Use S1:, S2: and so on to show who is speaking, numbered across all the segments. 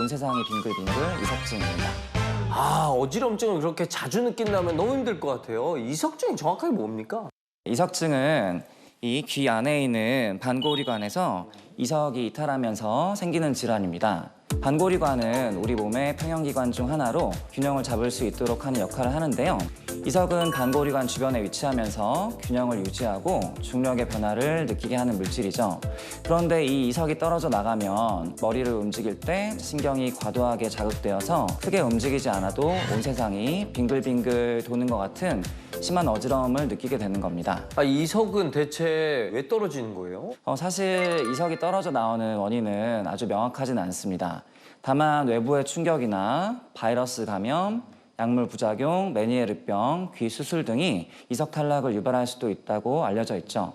S1: 온 세상이 빙글빙글 이석증입니다.
S2: 아, 어지럼증을 그렇게 자주 느낀다면 너무 힘들 것 같아요. 이석증이 정확하게 뭡니까?
S1: 이석증은 이 귀 안에 있는 반고리관에서 이석이 이탈하면서 생기는 질환입니다. 반고리관은 우리 몸의 평형기관 중 하나로 균형을 잡을 수 있도록 하는 역할을 하는데요. 이석은 반고리관 주변에 위치하면서 균형을 유지하고 중력의 변화를 느끼게 하는 물질이죠. 그런데 이 이석이 떨어져 나가면 머리를 움직일 때 신경이 과도하게 자극되어서 크게 움직이지 않아도 온 세상이 빙글빙글 도는 것 같은 심한 어지러움을 느끼게 되는 겁니다.
S2: 아, 이석은 대체 왜 떨어지는 거예요?
S1: 사실 이석이 떨어져 나오는 원인은 아주 명확하진 않습니다. 다만 외부의 충격이나 바이러스 감염, 약물 부작용, 메니에르병, 귀 수술 등이 이석 탈락을 유발할 수도 있다고 알려져 있죠.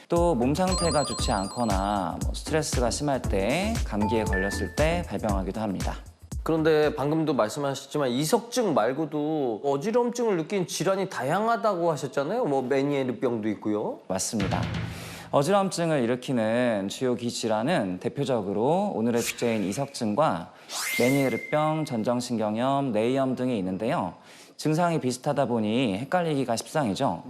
S1: 또 몸 상태가 좋지 않거나 스트레스가 심할 때, 감기에 걸렸을 때 발병하기도 합니다.
S2: 그런데 방금도 말씀하셨지만 이석증 말고도 어지럼증을 느끼는 질환이 다양하다고 하셨잖아요. 뭐 메니에르병도 있고요.
S1: 맞습니다. 어지럼증을 일으키는 주요 귀 질환은 대표적으로 오늘의 주제인 이석증과 메니에르병, 전정신경염, 뇌염 등이 있는데요. 증상이 비슷하다 보니 헷갈리기가 십상이죠.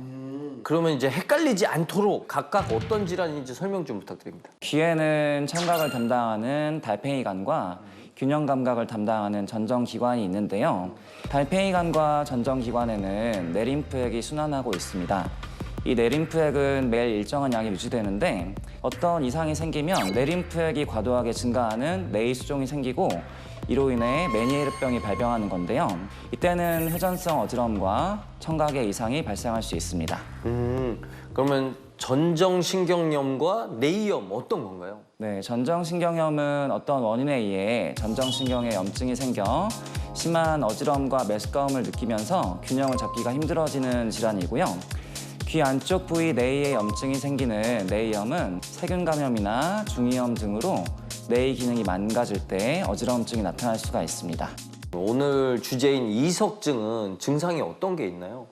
S2: 그러면 이제 헷갈리지 않도록 각각 어떤 질환인지 설명 좀 부탁드립니다.
S1: 귀에는 청각을 담당하는 달팽이관과 균형 감각을 담당하는 전정기관이 있는데요. 달팽이관과 전정기관에는 뇌림프액이 순환하고 있습니다. 이 뇌림프액은 매일 일정한 양이 유지되는데 어떤 이상이 생기면 뇌림프액이 과도하게 증가하는 뇌이수종이 생기고 이로 인해 메니에르병이 발병하는 건데요. 이때는 회전성 어지럼과 청각의 이상이 발생할 수 있습니다.
S2: 그러면 전정신경염과 뇌염 어떤 건가요?
S1: 네, 전정신경염은 어떤 원인에 의해 전정신경에 염증이 생겨 심한 어지럼과 메스꺼움을 느끼면서 균형을 잡기가 힘들어지는 질환이고요. 귀 안쪽 부위 뇌에 염증이 생기는 뇌염은 세균 감염이나 중이염 등으로 뇌의 기능이 망가질 때 어지러움증이 나타날 수가 있습니다.
S2: 오늘 주제인 이석증은 증상이 어떤 게 있나요?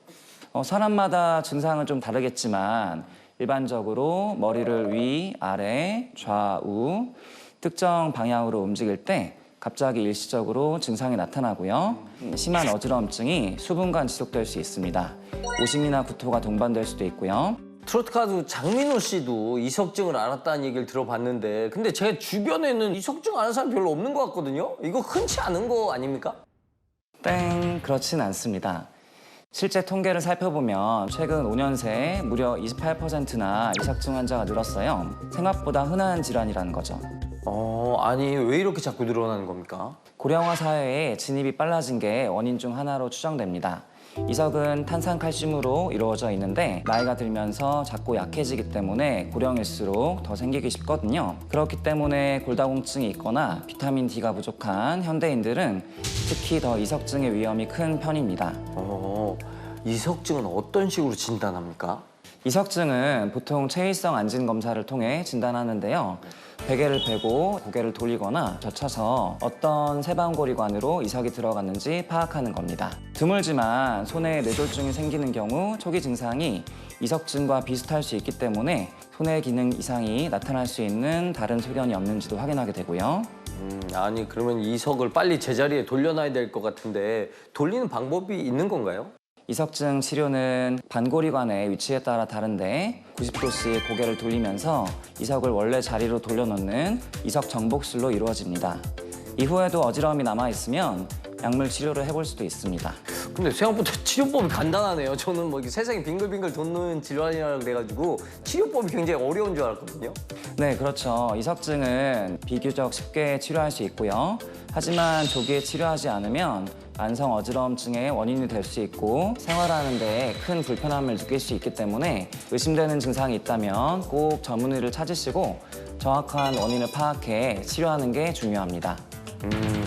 S1: 사람마다 증상은 좀 다르겠지만 일반적으로 머리를 위, 아래, 좌우 특정 방향으로 움직일 때 갑자기 일시적으로 증상이 나타나고요. 심한 어지러움증이 수분간 지속될 수 있습니다. 오심이나 구토가 동반될 수도 있고요.
S2: 트로트 가수 장민호 씨도 이석증을 앓았다는 얘기를 들어봤는데 근데 제 주변에는 이석증 앓은 사람 별로 없는 것 같거든요? 이거 흔치 않은 거 아닙니까?
S1: 땡, 그렇진 않습니다. 실제 통계를 살펴보면 최근 5년 새에 무려 28%나 이석증 환자가 늘었어요. 생각보다 흔한 질환이라는 거죠.
S2: 아니 왜 이렇게 자꾸 늘어나는 겁니까?
S1: 고령화 사회에 진입이 빨라진 게 원인 중 하나로 추정됩니다. 이석은 탄산칼슘으로 이루어져 있는데 나이가 들면서 자꾸 약해지기 때문에 고령일수록 더 생기기 쉽거든요. 그렇기 때문에 골다공증이 있거나 비타민 D가 부족한 현대인들은 특히 더 이석증의 위험이 큰 편입니다.
S2: 이석증은 어떤 식으로 진단합니까?
S1: 이석증은 보통 체위성 안진 검사를 통해 진단하는데요. 베개를 베고 고개를 돌리거나 젖혀서 어떤 세방고리관으로 이석이 들어갔는지 파악하는 겁니다. 드물지만 손에 뇌졸중이 생기는 경우 초기 증상이 이석증과 비슷할 수 있기 때문에 손의 기능 이상이 나타날 수 있는 다른 소견이 없는지도 확인하게 되고요.
S2: 아니 그러면 이석을 빨리 제자리에 돌려놔야 될 것 같은데 돌리는 방법이 있는 건가요?
S1: 이석증 치료는 반고리관의 위치에 따라 다른데 90도씩 고개를 돌리면서 이석을 원래 자리로 돌려놓는 이석 정복술로 이루어집니다. 이후에도 어지러움이 남아있으면 약물 치료를 해볼 수도 있습니다.
S2: 근데 생각보다 치료법이 간단하네요. 저는 뭐 이렇게 세상이 빙글빙글 도는 질환이라 그래가지고 치료법이 굉장히 어려운 줄 알았거든요.
S1: 네, 그렇죠. 이석증은 비교적 쉽게 치료할 수 있고요. 하지만 조기에 치료하지 않으면 만성 어지러움증의 원인이 될 수 있고 생활하는 데 큰 불편함을 느낄 수 있기 때문에 의심되는 증상이 있다면 꼭 전문의를 찾으시고 정확한 원인을 파악해 치료하는 게 중요합니다.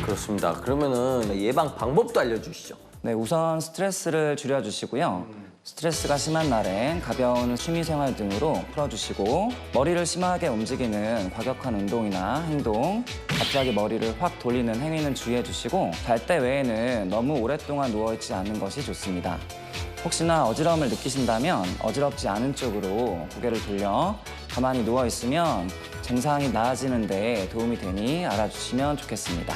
S2: 그렇습니다. 그러면은 예방 방법도 알려주시죠.
S1: 네, 우선 스트레스를 줄여주시고요. 스트레스가 심한 날엔 가벼운 취미생활 등으로 풀어주시고 머리를 심하게 움직이는 과격한 운동이나 행동, 갑자기 머리를 확 돌리는 행위는 주의해주시고 잘 때 외에는 너무 오랫동안 누워있지 않는 것이 좋습니다. 혹시나 어지러움을 느끼신다면 어지럽지 않은 쪽으로 고개를 돌려 가만히 누워있으면 증상이 나아지는 데 도움이 되니 알아주시면 좋겠습니다.